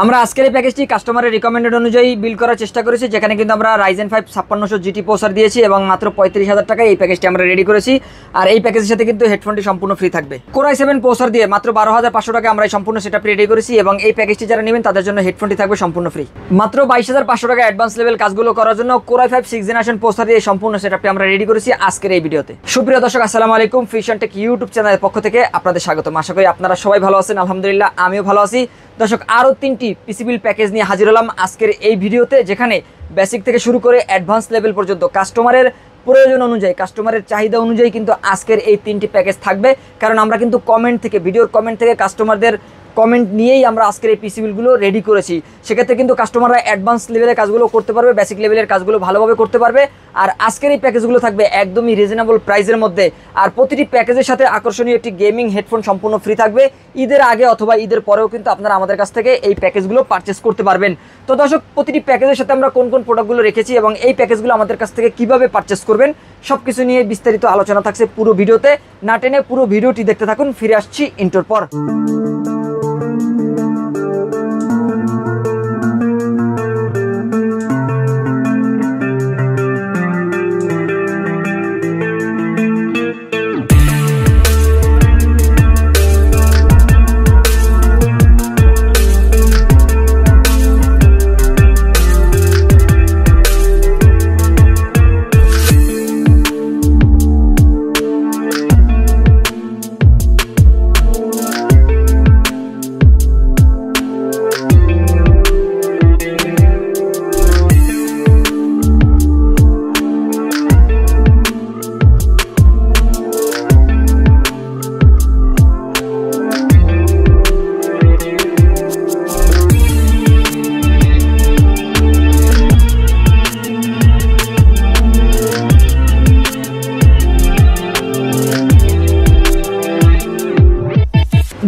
আমরা আজকের এই প্যাকেজটি কাস্টমারের রিকমেন্ডেড অনুযায়ী বিল করার চেষ্টা করেছি, যেখানে কিন্তু আমরা Ryzen 5 5600 GT প্রসেসর দিয়েছি এবং মাত্র 35,000 টাকায় এই প্যাকেজটি আমরা রেডি করেছি। আর এই প্যাকেজের সাথে কিন্তু হেডফোনটি সম্পূর্ণ ফ্রি থাকবে। Core i7 প্রসেসর দিয়ে মাত্র 12,500 টাকায় আমরা এই সম্পূর্ণ সেটআপটি রেডি করেছি এবং এই প্যাকেজটি যারা নেবেন তাদের জন্য হেডফোনটি থাকবে সম্পূর্ণ ফ্রি। মাত্র 22,500 টাকা অ্যাডভান্স লেভেল কাজগুলো করার জন্য Core i5 6th generation processor দিয়ে সম্পূর্ণ সেটআপটি আমরা রেডি করেছি আজকের এই ভিডিওতে। সুপ্রিয় দর্শক, আসসালামু আলাইকুম। ফিউশন টেক ইউটিউব চ্যানেলের পক্ষ থেকে আপনাদের স্বাগতম। আশা করি আপনারা সবাই ভালো আছেন। আলহামদুলিল্লাহ, আমিও ভালো আছি। দর্শক, আরও 3টি পিসি বিল্ড প্যাকেজ নিয়ে হাজির হলাম আজকের এই ভিডিওতে, যেখানে বেসিক থেকে শুরু করে অ্যাডভান্স লেভেল পর্যন্ত কাস্টমারের প্রয়োজন অনুযায়ী, কাস্টমারের চাহিদা অনুযায়ী কিন্তু আজকের এই 3টি প্যাকেজ থাকবে। কারণ আমরা কিন্তু কমেন্ট থেকে, ভিডিওর কমেন্ট থেকে কাস্টমারদের কমেন্ট নিয়েই আমরা আজকের এই পিসি বিলগুলো রেডি করেছি। সেক্ষেত্রে কিন্তু কাস্টমাররা অ্যাডভান্স লেভেলের কাজগুলো করতে পারবে, বেসিক লেভেলের কাজগুলো ভালোভাবে করতে পারবে। আর আজকের এই প্যাকেজগুলো থাকবে একদমই রিজনেবল প্রাইসের মধ্যে। আর প্রতিটি প্যাকেজের সাথে আকর্ষণীয় একটি গেমিং হেডফোন সম্পূর্ণ ফ্রি থাকবে। ঈদের আগে অথবা ঈদের পরেও কিন্তু আপনারা আমাদের কাছ থেকে এই প্যাকেজগুলো পারচেস করতে পারবেন। তো দর্শক, প্রতিটি প্যাকেজের সাথে আমরা কোন কোন প্রোডাক্টগুলো রেখেছি এবং এই প্যাকেজগুলো আমাদের কাছ থেকে কিভাবে পারচেস করবেন সব কিছু নিয়ে বিস্তারিত আলোচনা থাকছে পুরো ভিডিওতে। না টেনে পুরো ভিডিওটি দেখতে থাকুন। ফিরে আসছি ইন্টোর পর।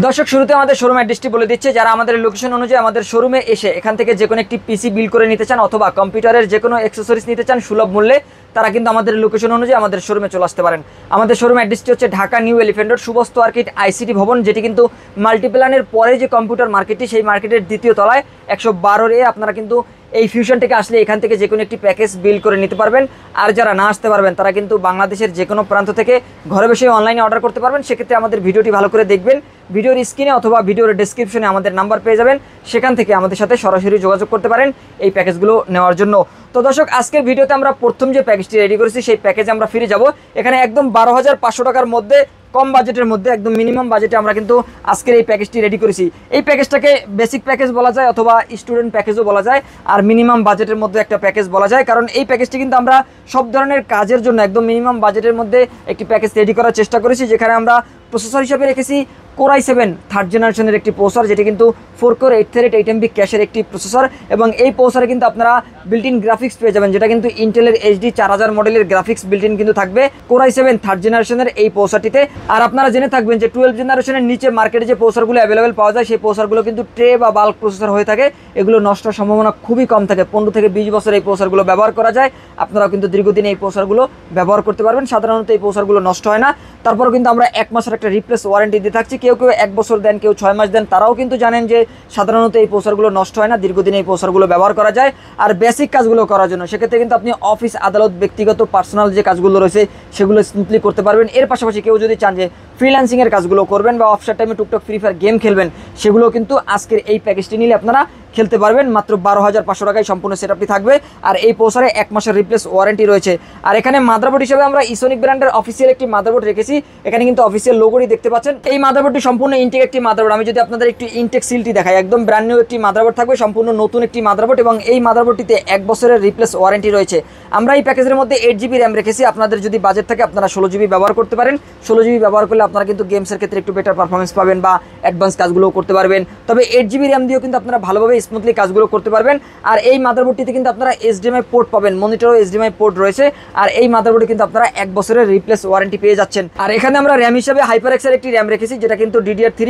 দর্শক, শুরুতে আমাদের শোরুম অ্যাড্রেসটি বলে দিচ্ছে। যারা আমাদের লোকেশন অনুযায়ী আমাদের শোরুমে এসে এখান থেকে যে কোনো একটি পিসি বিল করে নিতে চান অথবা কম্পিউটারের যে কোনো অ্যাক্সেসরিজ নিতে চান সুলভ মূল্যে, তারা কিন্তু আমাদের লোকেশন অনুযায়ী আমাদের শোরুমে চলে আসতে পারেন। আমাদের শোরুম অ্যাড্রেসটি হচ্ছে Dhaka new elephant road, Subastu arcade ICT ভবন, যেটি কিন্তু মাল্টিপ্ল্যানের পরে যে কম্পিউটার মার্কেটটি, সেই মার্কেটের দ্বিতীয় তলায় 112 আপনারা কিন্তু এই ফিউশন থেকে আসলে এখান থেকে যে কোনো একটি প্যাকেজ বিল করে নিতে পারবেন। আর যারা না আসতে পারবেন তারা কিন্তু বাংলাদেশের যে কোনো প্রান্ত থেকে ঘরে বসে অনলাইনে অর্ডার করতে পারবেন। সেক্ষেত্রে আমাদের ভিডিওটি ভালো করে দেখবেন। ভিডিওর স্ক্রিনে অথবা ভিডিওর ডেসক্রিপশনে আমাদের নাম্বার পেয়ে যাবেন, সেখান থেকে আমাদের সাথে সরাসরি যোগাযোগ করতে পারেন এই প্যাকেজগুলো নেওয়ার জন্য। তো দর্শক, আজকের ভিডিওতে আমরা প্রথম যে প্যাকেজটি রেডি করেছি সেই প্যাকেজে আমরা ফিরে যাব। এখানে একদম 12,500 টাকার মধ্যে, কম বাজেটের মধ্যে, একদম মিনিমাম বাজেটে আমরা কিন্তু আজকের এই প্যাকেজটি রেডি করেছি। এই প্যাকেজটাকে বেসিক প্যাকেজ বলা যায় অথবা স্টুডেন্ট প্যাকেজও বলা যায়, আর মিনিমাম বাজেটের মধ্যে একটা প্যাকেজ বলা যায়। কারণ এই প্যাকেজটি কিন্তু আমরা সব ধরনের কাজের জন্য একদম মিনিমাম বাজেটের মধ্যে একটি প্যাকেজ রেডি করার চেষ্টা করেছি, যেখানে আমরা প্রসেসর হিসেবে রেখেছি Core i7 3rd জেনারেশনের একটি প্রসেসর, যেটি কিন্তু 4 কোর 8 থ্রেড 8 MB ক্যাশের একটি প্রসেসর। এবং এই প্রসেসরে কিন্তু আপনারা বিল্ট ইন গ্রাফিক্স পেয়ে যাবেন, যেটা কিন্তু ইন্টেলের HD 4000 মডেলের গ্রাফিক্স বিল্ট ইন কিন্তু থাকবে Core i7 3rd জেনারেশনের এই প্রসেসরটিতে। আর আপনারা জেনে থাকবেন যে 12 জেনারেশনের নিচে মার্কেটে যে প্রসেসরগুলো অ্যাভেলেবেল পাওয়া যায়, সেই প্রসেসরগুলো কিন্তু ট্রে বা বাল্ক প্রসেসর হয়ে থাকে। এগুলো নষ্ট হওয়ার সম্ভাবনা খুবই কম থাকে। 15 থেকে 20 বছর এই প্রসেসরগুলো ব্যবহার করা যায়। আপনারাও কিন্তু দীর্ঘদিন এই প্রসেসরগুলো ব্যবহার করতে পারবেন। সাধারণত এই প্রসেসরগুলো নষ্ট হয় না। তারপরেও কিন্তু আমরা 1 মাসের একটা রিপ্লেস ওয়ারেন্টি দিয়ে থাকছি। কেউ 1 বছর দেন, কেউ 6 মাস দেন। তারাও কিন্তু জানেন যে সাধারণত এই প্রসেসরগুলো নষ্ট হয় না, দীর্ঘদিন এই প্রসেসরগুলো ব্যবহার করা যায়। আর বেসিক কাজগুলো করার জন্য সেক্ষেত্রে কিন্তু আপনি অফিস, আদালত, ব্যক্তিগত পার্সোনাল যে কাজগুলো রয়েছে সেগুলো স্মুথলি করতে পারবেন। এর পাশাপাশি কেউ যদি চান যে ফ্রিল্যান্সিংয়ের কাজগুলো করবেন বা অফসার টাইমে টুকটাক ফ্রি ফায়ার গেম খেলবেন, সেগুলো কিন্তু আজকের এই প্যাকেজটি নিলে আপনারা খেলতে পারবেন। মাত্র 12,500 টাকায় সম্পূর্ণ সেটআপটি থাকবে। আর এই প্রসেসরে 1 মাসের রিপ্লেস ওয়ারেন্টি রয়েছে। আর এখানে মাদারবোর্ড হিসেবে আমরা ইসোনিক ব্র্যান্ডের অফিসিয়াল একটি মাদারবোর্ড রেখেছি। এখানে কিন্তু অফিসিয়াল লোগোটি দেখতে পাচ্ছেন। এই মাদারবোর্ডটি সম্পূর্ণ ইনটেক একটি মাদারবোর্ড। আমি যদি আপনাদের একটু ইনটেক সিলটি দেখাই, একদম ব্র্যান্ড নিউ একটি মাদারবোর্ড থাকবে, সম্পূর্ণ নতুন একটি মাদারবোর্ড। এবং এই মাদারবোর্ডটিতে 1 বছরের রিপ্লেস ওয়ারেন্টি রয়েছে। আমরা এই প্যাকেজের মধ্যে 8GB র্যাম রেখেছি। আপনাদের যদি বাজেট থাকে আপনারা 16GB ব্যবহার করতে পারেন। 16GB ব্যবহার করলে আপনারা কিন্তু গেমসের ক্ষেত্রে একটু বেটার পারফরমেন্স পাবেন বা অ্যাডভান্স কাজগুলো করতে পারবেন। তবে 8GB র্যাম দিয়েও কিন্তু আপনারা ভালোভাবে স্মুথলি কাজগুলো করতে পারবেন। আর এই মাদারবোর্ডটিতে কিন্তু আপনারা HDMI পোর্ট পাবেন, মনিটরও HDMI পোর্ট রয়েছে। আর এই মাদারবোর্ডে কিন্তু আপনারা 1 বছরের রিপ্লেস ওয়ারেন্টি পেয়ে যাচ্ছেন। আর এখানে আমরা র্যাম হিসেবে HyperX এর একটি র্যাম রেখেছি, যেটা কিন্তু DDR3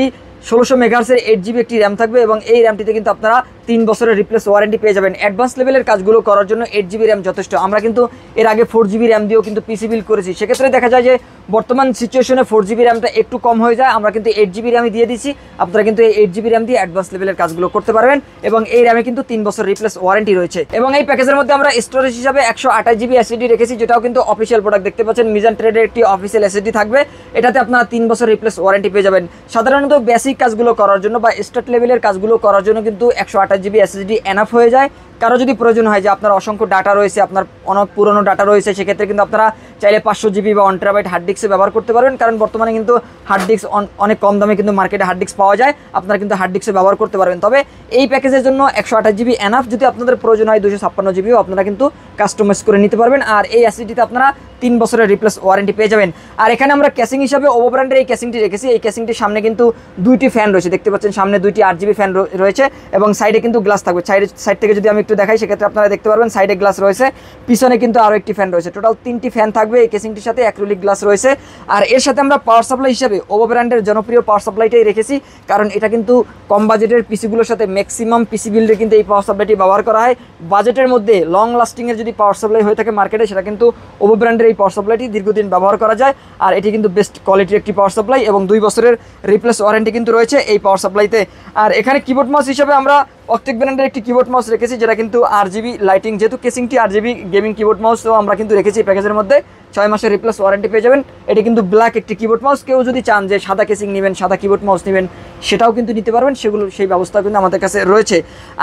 1600 মেগাহার্জের 8GB একটি র্যাম থাকবে এবং এই র্যামটিতে কিন্তু আপনারা 3 বছরের রিপ্লেস ওয়ারেন্টি পেয়ে যাবেন। অ্যাডভান্স লেভেলের কাজগুলো করার জন্য 8GB র্যাম যথেষ্ট। আমরা কিন্তু এর আগে 4GB র্যাম দিয়েও কিন্তু পিসি বিল্ড করেছি, সেক্ষেত্রে দেখা যায় যে বর্তমান সিচুয়েশনে 4GB র্যামটা একটু কম হয়ে যায়, আমরা কিন্তু 8GB র্যামই দিয়ে দিচ্ছি। আপনারা কিন্তু এই 8GB র্যাম দিয়ে অ্যাডভান্স লেভেলের কাজগুলো করতে পারবেন এবং এই র্যামে কিন্তু 3 বছর রিপ্লেস ওয়ারেন্টি রয়েছে। এবং এই প্যাকেজের মধ্যে আমরা স্টোরেজ হিসাবে 128GB এসএসডি রেখেছি, যেটাও কিন্তু অফিসিয়াল প্রোডাক্ট। দেখতে পাচ্ছেন মিজান ট্রেডের একটি অফিসিয়াল এসএসডি থাকবে, এটাতে আপনারা 3 বছর রিপ্লেস ওয়ারেন্টি পেয়ে যাবেন। সাধারণত বেসিক কাজগুলো করার জন্য বা স্টার্ট লেভেলের কাজগুলো করার জন্য কিন্তু 128GB এসএসডি এনাফ হয়ে যায়। কারো যদি প্রয়োজন হয় যে আপনার অসংখ্য ডাটা রয়েছে, আপনার অনেক পুরনো ডাটা রয়েছে, সেক্ষেত্রে কিন্তু আপনারা চাইলে 500GB বা 1TB হার্ড ডিস্ক ব্যবহার করতে পারবেন। কারণ বর্তমানে কিন্তু হার্ড ডিস্ক অনেক কম দামে কিন্তু মার্কেটে হার্ড ডিস্ক পাওয়া যায়, আপনারা কিন্তু হার্ড ডিস্ক ব্যবহার করতে পারবেন। তবে এই প্যাকেজের জন্য 128GB এনাফ। যদি আপনাদের প্রয়োজন হয় 256GBও আপনারা কিন্তু কাস্টমাইজ করে নিতে পারবেন। আর এই এসএসডিতে আপনারা 3 বছরের রিপ্লেস ওয়ারেন্টি পেয়ে যাবেন। আর এখানে আমরা ক্যাসিং হিসাবে ওভো ব্র্যান্ডের এই ক্যাসিংটি রেখেছি। এই ক্যাসিংটির সামনে কিন্তু 2টি ফ্যান রয়েছে, দেখতে পাচ্ছেন সামনে 2টি 8GB ফ্যান রয়েছে এবং সাইডে কিন্তু গ্লাস থাকবে। সাইড থেকে যদি আমি একটু দেখাই, সেক্ষেত্রে আপনারা দেখতে পারবেন সাইডে গ্লাস রয়েছে, পিছনে কিন্তু আরও একটি ফ্যান রয়েছে। টোটাল 3টি ফ্যান থাকবে এই কেসিংটির সাথে, অ্যাক্রিলিক গ্লাস রয়েছে। আর এর সাথে আমরা পাওয়ার সাপ্লাই হিসাবে ওভো ব্র্যান্ডের জনপ্রিয় পাওয়ার সাপ্লাইটাই রেখেছি, কারণ এটা কিন্তু কম বাজেটের পিসিগুলোর সাথে ম্যাক্সিমাম পিসি বিল্ডে কিন্তু এই পাওয়ার সাপ্লাইটি ব্যবহার করা হয়। বাজেটের মধ্যে লং লাস্টিংয়ের যদি পাওয়ার সাপ্লাই হয়ে থাকে মার্কেটে, সেটা কিন্তু ওভো ব্র্যান্ডের এই পাওয়ার সাপ্লাইটি দীর্ঘদিন ব্যবহার করা যায়। আর এটি কিন্তু বেস্ট কোয়ালিটির একটি পাওয়ার সাপ্লাই এবং 2 বছরের রিপ্লেস ওয়ারেন্টি কিন্তু রয়েছে এই পাওয়ার সাপ্লাইতে। আর এখানে কিবোর্ড মাউস হিসাবে আমরা অক্টেক ব্র্যান্ডের একটি কিবোর্ড মাউস রেখেছি, যেটা কিন্তু RGB লাইটিং, যেহেতু কেসিংটি RGB গেমিং কিবোর্ড মাউস, তো আমরা কিন্তু রেখেছি প্যাকেজের মধ্যে 6 মাসের রিপ্লেস ওয়ারেন্টি পেয়ে যাবেন। এটি কিন্তু ব্ল্যাক একটি কিবোর্ড মাউস। কেউ যদি চান যে সাদা কেসিং নেবেন, সাদা কিবোর্ড মাউস নেবেন, সেটাও কিন্তু নিতে পারবেন, সেই ব্যবস্থা কিন্তু আমাদের কাছে রয়েছে।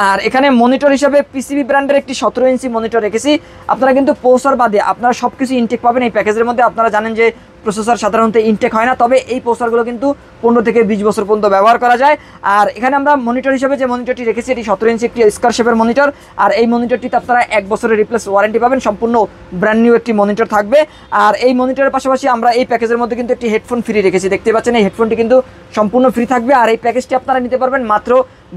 আর এখানে মনিটর হিসাবে পিসিবি ব্র্যান্ডের একটি 17 ইঞ্চি মনিটর রেখেছি। আপনারা কিন্তু প্রসেসর বাদে আপনারা সব কিছু ইনটেক পাবেন এই প্যাকেজের মধ্যে। আপনারা জানেন যে প্রসেসর সাধারণত ইনটেক হয় না, তবে এই প্রসেসরগুলো কিন্তু 15 থেকে 20 বছর পর্যন্ত ব্যবহার করা যায়। আর এখানে আমরা মনিটর হিসেবে যে মনিটরটি রেখেছি, এটি 17 ইঞ্চি একটি স্কয়ার শেপের মনিটর। আর এই মনিটরটিতে আপনারা 1 বছরের রিপ্লেস ওয়ারেন্টি পাবেন, সম্পূর্ণ ব্র্যান্ড নিউ একটি মনিটর থাকবে। আর এই মনিটরের পাশাপাশি আমরা এই প্যাকেজের মধ্যে কিন্তু একটি হেডফোন ফ্রি রেখেছি, দেখতে পাচ্ছেন এই হেডফোনটি কিন্তু সম্পূর্ণ ফ্রি থাকবে। আর এই প্যাকেজটি আপনারা নিতে পারবেন মাত্র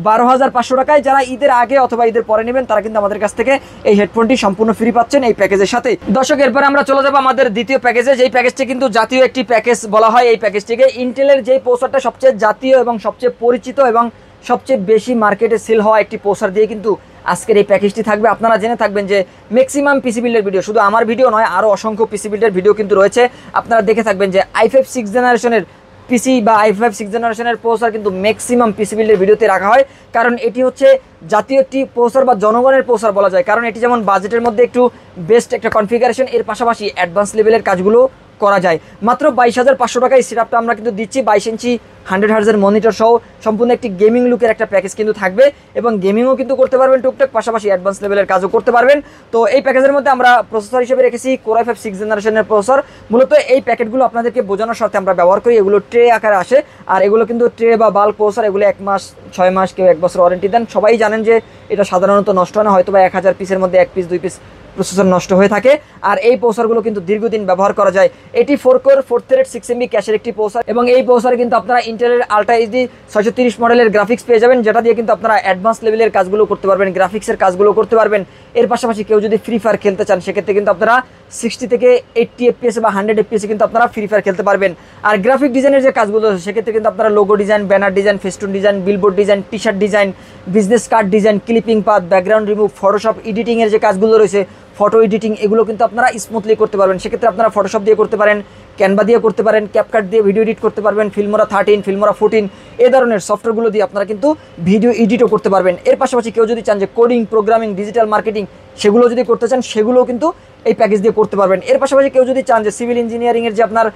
12,500 টাকায়। যারা ঈদের আগে অথবা ঈদের পরে নেবেন, তারা কিন্তু আমাদের কাছ থেকে এই হেডফোনটি সম্পূর্ণ ফ্রি পাচ্ছেন এই প্যাকেজের সাথে। দর্শক, এরপরে আমরা চলে যাবো আমাদের দ্বিতীয় প্যাকেজে, যেই প্যাকেজটি কিন্তু জাতীয় একটি প্যাকেজ বলা হয়। এই প্যাকেজটিকে ইন্টেলের যে প্রসেসরটা সবচেয়ে জাতীয় এবং সবচেয়ে পরিচিত এবং সবচেয়ে বেশি মার্কেটে সেল হওয়া একটি প্রসেসর দিয়ে কিন্তু আজকের এই প্যাকেজটি থাকবে। আপনারা জেনে থাকবেন যে ম্যাক্সিমাম পিসি বিল্ডের ভিডিও, শুধু আমার ভিডিও নয়, আরও অসংখ্য পিসি বিল্ডের ভিডিও কিন্তু রয়েছে। আপনারা দেখে থাকবেন যে i5 6 জেনারেশনের পিসি বা i5 6 জেনারেশনের প্রসেসর কিন্তু ম্যাক্সিমাম পিসি বিল্ডের ভিডিওতে রাখা হয়, কারণ এটি হচ্ছে জাতীয় একটি প্রসেসর বা জনগণের প্রসেসর বলা যায়। কারণ এটি যেমন বাজেটের মধ্যে একটু বেস্ট একটা কনফিগারেশন, এর পাশাপাশি অ্যাডভান্স লেভেলের কাজগুলো করা যায়। মাত্র 22,500 টাকায় সেটআপটা আমরা কিন্তু দিচ্ছি। 22 ইঞ্চি 100 হার্জের মনিটর সহ সম্পূর্ণ একটি গেমিং লুকের একটা প্যাকেজ কিন্তু থাকবে এবং গেমিংও কিন্তু করতে পারবেন টুকটাক, পাশাপাশি অ্যাডভান্স লেভেলের কাজও করতে পারবেন। তো এই প্যাকেজের মধ্যে আমরা প্রসেসর হিসেবে রেখেছি Core i5 6 জেনারেশনের প্রসেসর। মূলত এই প্যাকেটগুলো আপনাদেরকে বোঝানোর সাথে আমরা ব্যবহার করি। এগুলো ট্রে আকারে আসে, আর এগুলো কিন্তু ট্রে বা বাল্ক প্রসেসর, এগুলো 1 মাস 6 মাস কেউ 1 বছর ওয়ারেন্টি দেন। সবাই জানেন যে এটা সাধারণত নষ্ট হয় না, হয়তো বা 1000 পিসের মধ্যে 1 পিস 2 পিস প্রসেসর নষ্ট হয়ে থাকে। আর এই প্রসেসরগুলো কিন্তু দীর্ঘদিন ব্যবহার করা যায়। এটি 4 কোর 4 থ্রেড 6 MB ক্যাশের একটি প্রসেসর এবং এই প্রসেসরে কিন্তু আপনারা ইন্টেলের আলট্রা এইচডি 630 মডেলের গ্রাফিক্স পেয়ে যাবেন, যেটা দিয়ে কিন্তু আপনারা অ্যাডভান্স লেভেলের কাজগুলো করতে পারবেন, গ্রাফিক্সের কাজগুলো করতে পারবেন। এর পাশাপাশি কেউ যদি ফ্রি ফায়ার খেলতে চান, সেক্ষেত্রে কিন্তু আপনারা 60 থেকে 80 FPS বা 100 FPS কিন্তু আপনারা ফ্রি ফায়ার খেলতে পারবেন। আর গ্রাফিক ডিজাইনের যে কাজগুলো আছে, সেক্ষেত্রে কিন্তু আপনারা logo design, banner design, festoon design, billboard design, T shirt design, business card design, clipping path, background remove, Photoshop এডিটিংয়ের যে কাজগুলো রয়েছে, ফটো এডিটিং, এগুলো কিন্তু আপনারা স্মুথলি করতে পারবেন। সেক্ষেত্রে আপনারা ফটোশপ দিয়ে করতে পারেন, ক্যানভা দিয়ে করতে পারেন, ক্যাপকাট দিয়ে ভিডিও এডিট করতে পারবেন, ফিল্মোরা 13, ফিল্মোরা 14 এ ধরনের সফটওয়্যারগুলো দিয়ে আপনারা কিন্তু ভিডিও এডিটও করতে পারবেন। এর পাশাপাশি কেউ যদি চান যে কোডিং, প্রোগ্রামিং, ডিজিটাল মার্কেটিং সেগুলো যদি করতে চান, সেগুলোও কিন্তু এই প্যাকেজ দিয়ে করতে পারবেন। এর পাশাপাশি কেউ যদি চান যে সিভিল ইঞ্জিনিয়ারিংয়ের যে আপনার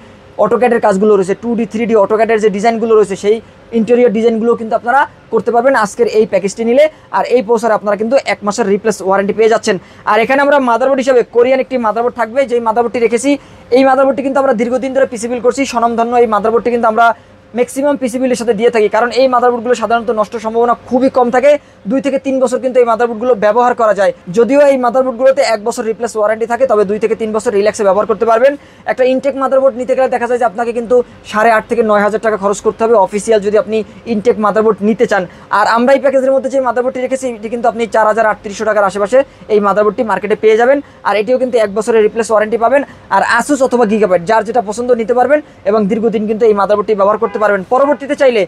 অটোক্যাডের কাজগুলো রয়েছে, 2D 3D অটোক্যাডের যে ডিজাইনগুলো রয়েছে, সেই ইন্টেরিয়র ডিজাইনগুলো কিন্তু আপনারা করতে পারবেন আজকের এই প্যাকেজটি নিলে। আর এই প্রসেসরে আপনারা কিন্তু 1 মাসের রিপ্লেস ওয়ারেন্টি পেয়ে যাচ্ছেন। আর এখানে আমরা মাদারবোর্ড হিসাবে কোরিয়ান একটি মাদারবোর্ড থাকবে, যেই মাদারবোর্ডটি রেখেছি। এই মাদারবোর্ডটি কিন্তু আমরা দীর্ঘদিন ধরে পিসি বিল্ড করছি, স্বনামধন্য এই মাদারবোর্ডটি কিন্তু আমরা ম্যাক্সিমাম পিসি বিল্ডের সাথে দিয়ে থাকি, কারণ এই মাদারবোর্ডগুলো সাধারণত নষ্ট সম্ভাবনা খুবই কম থাকে। 2 থেকে 3 বছর কিন্তু এই মাদারবোর্ডগুলো ব্যবহার করা যায়। যদিও এই মাদারবোর্ডগুলোতে 1 বছর রিপ্লেস ওয়ারেন্টি থাকে, তবে 2 থেকে 3 বছর রিল্যাক্সে ব্যবহার করতে পারবেন। একটা ইনটেক মাদারবোর্ড নিতে গেলে দেখা যায় যে আপনাকে কিন্তু 8,500 থেকে 9,000 টাকা খরচ করতে হবে অফিসিয়াল, যদি আপনি ইনটেক মাদারবোর্ড নিতে চান। আর আমরা এই প্যাকেজের মধ্যে যে মাদারবোর্ডটি রেখেছি, এটি কিন্তু আপনি 4,3800 টাকার আশেপাশে এই মাদারবোর্ডটি মার্কেটে পেয়ে যাবেন। আর এটিও কিন্তু 1 বছরের রিপ্লেস ওয়ারেন্টি পাবেন। আর আসুস অথবা গিগাবাইট, যার যেটা পছন্দ নিতে পারবেন এবং দীর্ঘদিন কিন্তু এই মাদারবোর্ডটি ব্যবহার করতে পারবেন। পরবর্তীতে চাইলে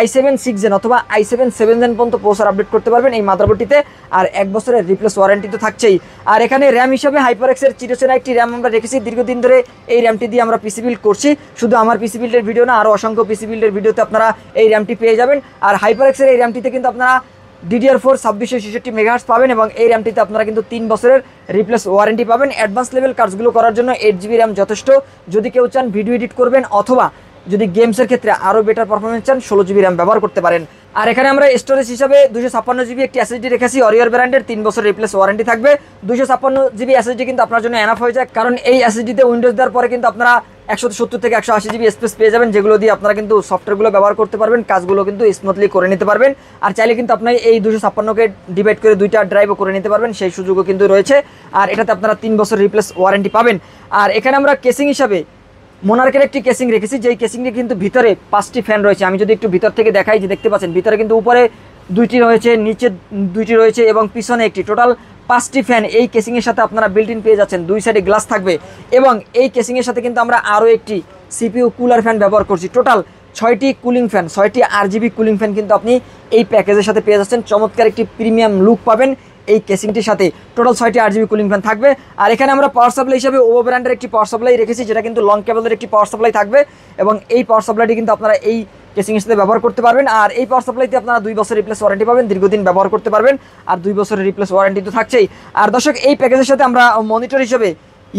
i7 6 জেন অথবা i7 7 জেন পর্যন্ত প্রসেসর আপডেট করতে পারবেন এই মাদারবোর্ডটিতে। আর 1 বছরের রিপ্লেস ওয়ারেন্টি তো থাকছেই। আর এখানে র্যাম হিসাবে হাইপারএক্সের চিরচেনা একটি র্যাম আমরা রেখেছি, দীর্ঘদিন ধরে এই র্যামটি দিয়ে আমরা পিসি বিল্ড করছি। শুধু আমার পিসি বিল্ডের ভিডিও না, আরও অসংখ্য পিসি বিল্ডের ভিডিওতে আপনারা এই র্যামটি পেয়ে যাবেন। আর হাইপারএক্সের এই র্যামটিতে কিন্তু আপনারা DDR4 2666 মেগাহার্টজ পাবেন এবং এই র্যামটিতে আপনারা কিন্তু 3 বছরের রিপ্লেস ওয়ারেন্টি পাবেন। অ্যাডভান্স লেভেল কাজগুলো করার জন্য 8GB র্যাম যথেষ্ট। যদি কেউ চান ভিডিও এডিট করবেন অথবা যদি গেমসের ক্ষেত্রে আরও বেটার পারফরমেন্স চান 16GB র্যাম ব্যবহার করতে পারেন। আর এখানে আমরা স্টোরেজ হিসাবে 256GB একটি SSD রেখেছি, অরিয়র ব্র্যান্ডের, 3 বছর রিপ্লেস ওয়ারেন্টি থাকবে। 256GB SSD কিন্তু আপনার জন্য এনাফ হয়ে যায়, কারণ এই SSDতে উইন্ডোজ দেওয়ার পরে কিন্তু আপনারা 170 থেকে 180GB স্পেস পেয়ে যাবেন, যেগুলো দিয়ে আপনারা কিন্তু সফটওয়্যারগুলো ব্যবহার করতে পারবেন, কাজগুলো কিন্তু স্মুথলি করে নিতে পারবেন। আর চাইলে কিন্তু আপনি এই 256কে ডিভাইড করে 2টা ড্রাইভও করে নিতে পারবেন, সেই সুযোগও কিন্তু রয়েছে। আর এটাতে আপনারা 3 বছর রিপ্লেস ওয়ারেন্টি পাবেন। আর এখানে আমরা কেসিং হিসাবে মোনার্কের একটি কেসিং রেখেছি, যেই কেসিংটি কিন্তু ভিতরে 5টি ফ্যান রয়েছে। আমি যদি একটু ভিতর থেকে দেখাই, যে দেখতে পাচ্ছেন ভিতরে কিন্তু উপরে 2টি রয়েছে, নিচে 2টি রয়েছে এবং পিছনে একটি, টোটাল 5টি ফ্যান এই কেসিংয়ের সাথে আপনারা বিল্ট ইন পেয়ে যাচ্ছেন। 2 সাইডে গ্লাস থাকবে এবং এই কেসিংয়ের সাথে কিন্তু আমরা আরও একটি CPU কুলার ফ্যান ব্যবহার করছি। টোটাল 6টি কুলিং ফ্যান, 6টি RGB কুলিং ফ্যান কিন্তু আপনি এই প্যাকেজের সাথে পেয়ে যাচ্ছেন। চমৎকার একটি প্রিমিয়াম লুক পাবেন এই কেসিংটির সাথে। টোটাল 6টি RGB কুলিং ফ্যান থাকবে। আর এখানে আমরা পাওয়ার সাপ্লাই হিসাবে ওভো ব্র্যান্ডের একটি পাওয়ার সাপ্লাই রেখেছি, যেটা কিন্তু লং কেবলের একটি পাওয়ার সাপ্লাই থাকবে এবং এই পাওয়ার সাপ্লাইটি কিন্তু আপনারা এই কেসিংয়ের সাথে ব্যবহার করতে পারবেন। আর এই পাওয়ার সাপ্লাইতে আপনারা 2 বছর রিপ্লেস ওয়ারেন্টি পাবেন, দীর্ঘদিন ব্যবহার করতে পারবেন। আর 2 বছরের রিপ্লেস ওয়ারেন্টি তো থাকছেই। আর দর্শক, এই প্যাকেজের সাথে আমরা মনিটর হিসেবে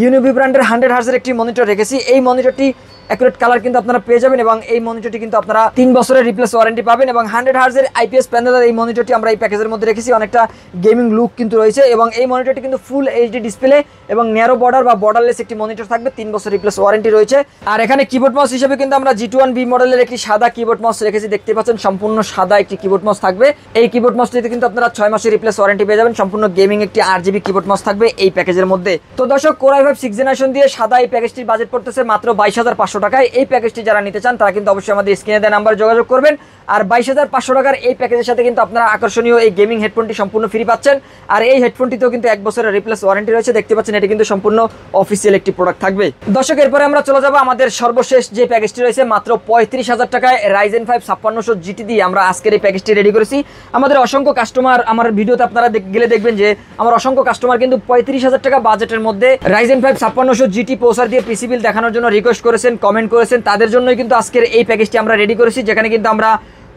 ইউনিভি ব্র্যান্ডের 100 হার্জের একটি মনিটর রেখেছি। এই মনিটরটি অ্যাকুরেট কালার কিন্তু আপনারা পেয়ে যাবেন এবং এই মনিটরটি কিন্তু আপনারা 3 বছরের রিপ্লেস ওয়ারেন্টি পাবেন এবং 100 হার্জের IPS প্যানেলের এই মনিটরটি আমরা এই প্যাকেজের মধ্যে রেখেছি। অনেকটা গেমিং লুক কিন্তু রয়েছে এবং এই মনিটরটি কিন্তু ফুল HD ডিসপ্লে এবং ন্যারো বর্ডার বা বর্ডারলেস একটি মনিটর থাকবে। 3 বছর রিপ্লেস ওয়ারেন্টি রয়েছে। আর এখানে কিবোর্ড মাউস হিসেবে কিন্তু আমরা G21B মডেলের একটি সাদা কিবোর্ড মাউস রেখেছি, দেখতে পাচ্ছেন সম্পূর্ণ সাদা একটি কিবোর্ড মাউস থাকবে। এই কিবোর্ড মাউসটিতে কিন্তু আপনারা 6 মাসের রিপ্লেস ওয়ারেন্টি পেয়ে যাবেন। সম্পূর্ণ গেমিং একটি RGB কিবোর্ড মাউস থাকবে এই প্যাকেজের মধ্যে। তো দর্শক, Core i5 6th জেনারেশন দিয়ে সাদা এই প্যাকেজটির বাজেট পড়তেছে মাত্র 22,500 টাকায়। এই প্যাকেজটি যারা নিতে চান তারা কিন্তু অবশ্যই আমাদের স্ক্রিনে দেওয়া নাম্বার যোগাযোগ করবেন। আর 22,500 টাকার এই প্যাকেজের সাথে কিন্তু আপনারা আকর্ষণীয় এই গেমিং হেডফোনটি সম্পূর্ণ ফ্রি পাচ্ছেন। আর এই হেডফোনটিতেও কিন্তু 1 বছরের রিপ্লেস ওয়ারেন্টি রয়েছে, দেখতে পাচ্ছেন এটি কিন্তু সম্পূর্ণ অফিসিয়াল একটি প্রোডাক্ট থাকবে। দর্শক, এরপরে আমরা চলে যাব আমাদের সর্বশেষ যে প্যাকেজটি রয়েছে, মাত্র 35,000 টাকায় Ryzen 5 5600 GT দিয়ে আমরা আজকের এই প্যাকেজটি রেডি করেছি। আমাদের অসংখ্য কাস্টমার, আমার ভিডিওতে আপনারা গেলে দেখবেন যে আমার অসংখ্য কাস্টমার কিন্তু 35,000 টাকা বাজেটের মধ্যে Ryzen 5 5600 GT প্রসেসর দিয়ে পিসি বিল দেখানোর জন্য রিকোয়েস্ট করেছেন, কমেন্ট করেছেন। তাদের জন্যই কিন্তু আজকের এই প্যাকেজটি আমরা রেডি করেছি, যেখানে কিন্তু আমরা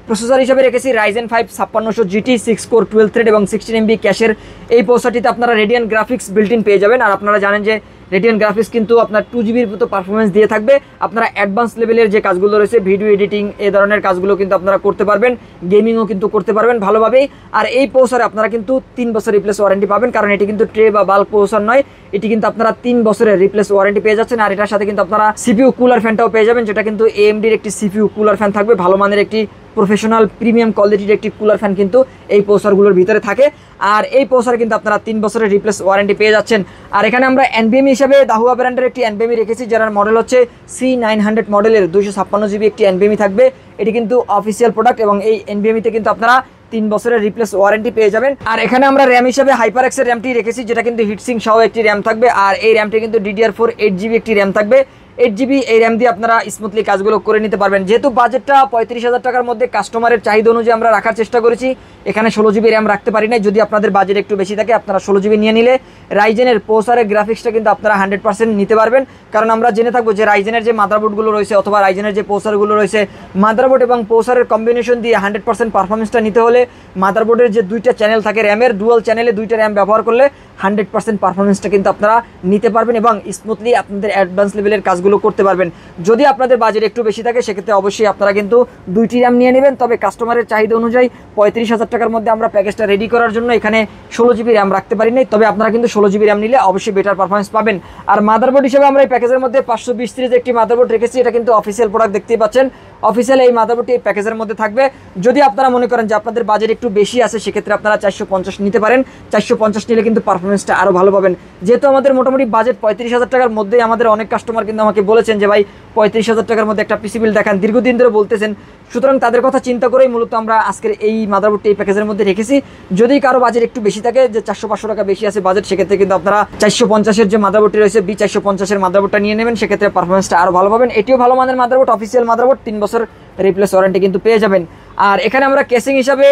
প্রসেসর হিসেবে রেখেছি Ryzen 5 5600 GT 6 কোর 12 থ্রেড এবং 16 MB ক্যাশের এই প্রসেসরটিতে আপনারা রেডিয়ান গ্রাফিক্স বিল্ট ইন পেয়ে যাবেন। আর আপনারা জানেন যে রেডিয়ান গ্রাফিক্স কিন্তু আপনার 2GBর মতো পারফরমেন্স দিয়ে থাকবে। আপনারা অ্যাডভান্স লেভেলের যে কাজগুলো রয়েছে, ভিডিও এডিটিং এই ধরনের কাজগুলো কিন্তু আপনারা করতে পারবেন, গেমিংও কিন্তু করতে পারবেন ভালোভাবেই। আর এই প্রসেসরে আপনারা কিন্তু 3 বছর রিপ্লেস ওয়ারেন্টি পাবেন, কারণ এটি কিন্তু ট্রে বা বাল্ক প্রসেসর নয়, এটি কিন্তু আপনারা 3 বছরের রিপ্লেস ওয়ারেন্টি পেয়ে যাচ্ছেন। আর এটার সাথে কিন্তু আপনারা CPU কুলার ফ্যানটাও পেয়ে যাবেন, যেটা কিন্তু AMDর একটি CPU কুলার ফ্যান থাকবে, ভালো মানের একটি প্রফেশনাল প্রিমিয়াম কোয়ালিটির একটি কুলার ফ্যান কিন্তু এই প্রসেসরগুলোর ভিতরে থাকে। আর এই প্রসেসর কিন্তু আপনারা 3 বছরের রিপ্লেস ওয়ারেন্টি পেয়ে যাচ্ছেন। আর এখানে আমরা NVMe হিসেবে দাহুয়া ব্র্যান্ডের একটি NVMe রেখেছি, যার মডেল হচ্ছে C900 মডেলের 256GB একটি NVMe থাকবে। এটি কিন্তু অফিসিয়াল প্রোডাক্ট এবং এই NVMe-তে কিন্তু আপনারা 3 বছরের রিপ্লেস ওয়ারেন্টি পেয়ে যাবেন। আর এখানে আমরা র্যাম হিসেবে হাইপারএক্সের র্যামটি রেখেছি, যেটা কিন্তু হিটসিং সহ একটি র্যাম থাকবে। আর এই র্যামটি কিন্তু DDR4 8GB একটি র্যাম থাকবে। 8GB এই র্যাম দিয়ে আপনারা স্মুথলি কাজগুলো করে নিতে পারবেন। যেহেতু বাজেটটা 35,000 টাকার মধ্যে কাস্টমারের চাহিদা অনুযায়ী আমরা রাখার চেষ্টা করেছি, এখানে 16GB র্যাম রাখতে পারি না। যদি আপনাদের বাজেট একটু বেশি থাকে, আপনারা 16GB নিয়ে নিলে রাইজেনের প্রসেসরের গ্রাফিক্সটা কিন্তু আপনারা 100% নিতে পারবেন। কারণ আমরা জেনে থাকবো যে রাইজেনের যে মাদারবোর্ডগুলো রয়েছে অথবা রাইজেনের যে প্রসেসরগুলো রয়েছে, মাদারবোর্ড এবং প্রসেসরের কম্বিনেশন দিয়ে 100% পারফরমেন্সটা নিতে হলে মাদারবোর্ডের যে 2টা চ্যানেল থাকে র্যামের, ডুয়াল চ্যানেলে 2টা র্যাম ব্যবহার করলে 100% পারফরমেন্সটা কিন্তু আপনারা নিতে পারবেন এবং স্মুথলি আপনাদের অ্যাডভান্স লেভেলের কাজগুলো করতে পারবেন। যদি আপনাদের বাজেট একটু বেশি থাকে, সেক্ষেত্রে অবশ্যই আপনারা কিন্তু 2টি র্যাম নিয়ে নেবেন। তবে কাস্টমারের চাহিদা অনুযায়ী 35,000 টাকার মধ্যে আমরা প্যাকেজটা রেডি করার জন্য এখানে 16GB র্যাম রাখতে পারি নাই। তবে আপনারা কিন্তু 16GB র্যাম নিলে অবশ্যই বেটার পারফরমেন্স পাবেন। আর মাদারবোর্ড হিসেবে আমরা এই প্যাকেজের মধ্যে 520 সিরিজের একটি মাদারবোর্ড রেখেছি। এটা কিন্তু অফিসিয়াল প্রোডাক্ট, দেখতেই পাচ্ছেন। অফিসিয়াল এই মাদারবোর্ডটি এই প্যাকেজের মধ্যে থাকবে। যদি আপনারা মনে করেন যে আপনাদের বাজেট একটু বেশি আছে, সেক্ষেত্রে আপনারা 450 নিতে পারেন। 450 নিলে কিন্তু পারফরমেন্সটা আরও ভালো পাবেন। যেহেতু আমাদের মোটামুটি বাজেট 35,000 টাকার মধ্যেই, আমাদের অনেক কাস্টমার কিন্তু আমাকে বলেছেন যে ভাই 35,000 টাকার মধ্যে একটা পিসি বিল দেখান, দীর্ঘদিন ধরে বলতেছেন। সুতরাং তাদের কথা চিন্তা করেই মূলত আমরা আজকের এই মাদারবোর্ডটি এই প্যাকেজের মধ্যে রেখেছি। যদি কারো বাজেট একটু বেশি থাকে, যে 400-500 টাকা বেশি আছে বাজেট, সেক্ষেত্রে কিন্তু আপনারা 450-এর যে মাদারবোর্ডটি রয়েছে B450-এর মাদারবোর্ডটা নিয়ে নেবেন, সেক্ষেত্রে পারফরমেন্সটা আরও ভালো পাবেন। এটিও ভালো মানের মাদারবোর্ড, অফিসিয়াল মাদারবোর্ড, 3 বছর রিপ্লেস ওয়ারেন্টি কিন্তু পেয়ে যাবেন। আর এখানে আমরা কেসিং হিসাবে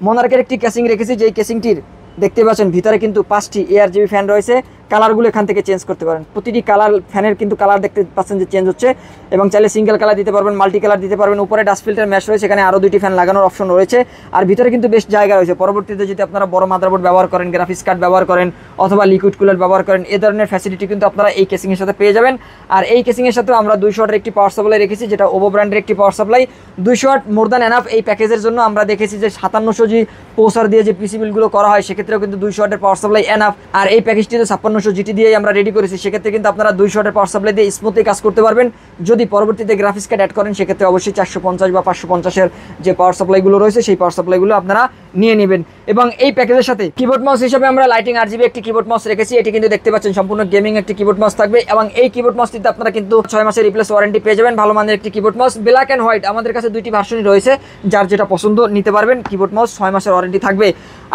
মোনার্কের একটি কেসিং রেখেছি, যেই কেসিংটির দেখতে পাচ্ছেন ভিতরে কিন্তু 5টি ARGB ফ্যান রয়েছে। কালারগুলো এখান থেকে চেঞ্জ করতে পারেন, প্রতিটি কালার ফ্যানের কিন্তু কালার দেখতে পাচ্ছেন যে চেঞ্জ হচ্ছে, এবং চাইলে সিঙ্গেল কালার দিতে পারবেন, মাল্টি কালার দিতে পারবেন। উপরে ডাস্ট ফিল্টার ম্যাশ রয়েছে, এখানে আরও 2টি ফ্যান লাগানোর অপশন রয়েছে। আর ভিতরে কিন্তু বেশ জায়গা রয়েছে, পরবর্তীতে যদি আপনারা বড় মাদারবোর্ড ব্যবহার করেন, গ্রাফিক্স কার্ড ব্যবহার করেন অথবা লিকুইড কুলার ব্যবহার করেন, এই ধরনের ফ্যাসিলিটি কিন্তু আপনারা এই কেসিংয়ের সাথে পেয়ে যাবেন। আর এই কেসিংয়ের সাথেও আমরা 200 ওয়াটের একটি পাওয়ার সাপ্লাই রেখেছি, যেটা ওভো ব্র্যান্ডের একটি power supply. 200 watt more than enough. এই প্যাকেজের জন্য আমরা দেখেছি যে 5700 জি প্রসেসর দিয়ে যে পিসি বিলগুলো করা হয়, সেক্ষেত্রেও কিন্তু 200 ওয়াটের পাওয়ার সাপ্লাই এনাফ। আর এই প্যাকেজটিতে 5600 জিটি দিয়েই আমরা রেডি করেছি, সেক্ষেত্রে কিন্তু আপনারা 200 ওয়াটের পাওয়ার সাপ্লাই দিয়ে স্মুথলি কাজ করতে পারবেন। যদি পরবর্তীতে গ্রাফিক্স কার্ড অ্যাড করেন, সেক্ষেত্রে অবশ্যই 450 বা 550-এর যে পাওয়ার সাপ্লাইগুলো রয়েছে, সেই পাওয়ার সাপ্লাইগুলো আপনারা নিয়ে নেবেন। এবং এই প্যাকেজের সাথে কিবোর্ড মাউস হিসেবে আমরা লাইটিং RGB একটি কিবোর্ড মাউস রেখেছি। এটি কিন্তু দেখতে পাচ্ছেন সম্পূর্ণ গেমিং একটি কিবোর্ড মাউস থাকবে, এবং এই কিবোর্ড মাউসটিতে আপনারা কিন্তু 6 মাসের রিপ্লেস ওয়ারেন্টি পেয়ে যাবেন। ভালো মানের একটি keyboard mouse, black and white আমাদের কাছে 2টি ভার্সনই রয়েছে, যার যেটা পছন্দ নিতে পারবেন। কিবোর্ড মাউস 6 মাসের ওয়ারেন্টি থাকবে।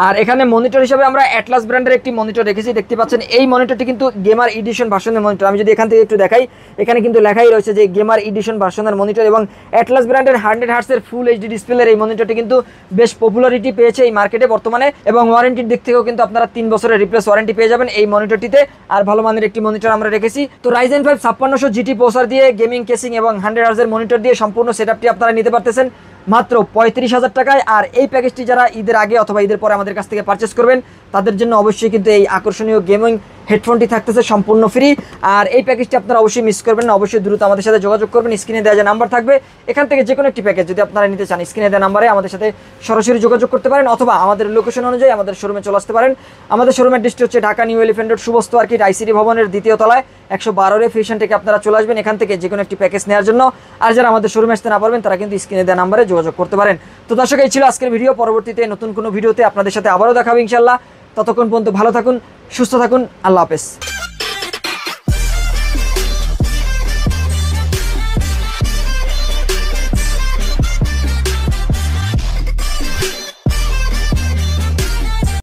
আর এখানে মনিটর হিসেবে আমরা অ্যাটলাস ব্র্যান্ডের একটি মনিটর রেখেছি, দেখতে পাচ্ছেন এই মনিটরটি কিন্তু গেমার এডিশন ভার্সনের মনিটর। আমি যদি এখান থেকে একটু দেখাই, এখানে কিন্তু লেখাই রয়েছে যে গেমার এডিশন ভার্সনের মনিটর, এবং অ্যাটলাস ব্র্যান্ডের 100 হার্টসের ফুল এইচডি ডিসপ্লের এই মনিটরটি কিন্তু বেশ পপুলারিটি পেয়েছে এই মার্কেটে বর্তমানে, এবং ওয়ারেন্টির দিক থেকেও কিন্তু আপনারা 3 বছরের রিপ্লেস ওয়ারেন্টি পেয়ে যাবেন এই মনিটরটিতে। আর ভালো মানের একটি মনিটর আমরা রেখেছি। তো Ryzen 5 5600 GT প্রসেসর দিয়ে গেমিং কেসিং এবং 100 হার্টজের মনিটর দিয়ে সম্পূর্ণ সেটআপটি আপনারা নিতে পারতেছেন মাত্র 35,000 টাকায়। আর এই প্যাকেজটি যারা ঈদের আগে অথবা ঈদের পরে আমাদের কাছ থেকে পারচেস করবেন, তাদের জন্য অবশ্যই কিন্তু এই আকর্ষণীয় গেমিং হেডফোনটি থাকতেছে সম্পূর্ণ ফ্রি। আর এই প্যাকেজটি আপনারা অবশ্যই মিস করবেন না, অবশ্যই দ্রুত আমাদের সাথে যোগাযোগ করবেন। স্ক্রিনে দেওয়া যে নাম্বার থাকবে, এখান থেকে যে কোনো একটি প্যাকেজ যদি আপনারা নিতে চান, স্ক্রিনে দেওয়া নাম্বারে আমাদের সাথে সরাসরি যোগাযোগ করতে পারেন, অথবা আমাদের লোকেশন অনুযায়ী আমাদের শোরুমে চলে আসতে পারেন। আমাদের শোরুমের অ্যাড্রেসটি হচ্ছে Dhaka new elephant road Subastu market ICD ভবনের 2য় তলায় 112 ফ্যাশন থেকে আপনারা চলে আসবেন এখান থেকে যে কোনো একটি প্যাকেজ নেওয়ার জন্য। আর যারা আমাদের শোরুমে আসতে না পারবেন, তারা কিন্তু স্ক্রিনে দেওয়া নাম্বারে যোগাযোগ করতে পারেন। তো দর্শক, এই ছিল আজকের ভিডিও। পরবর্তীতে নতুন কোনো ভিডিওতে আপনাদের সাথে আবারও দেখা হবে ইনশাআল্লাহ। ততক্ষণ পর্যন্ত ভালো থাকুন, সুস্থ থাকুন, আল্লাহ হাফেজ।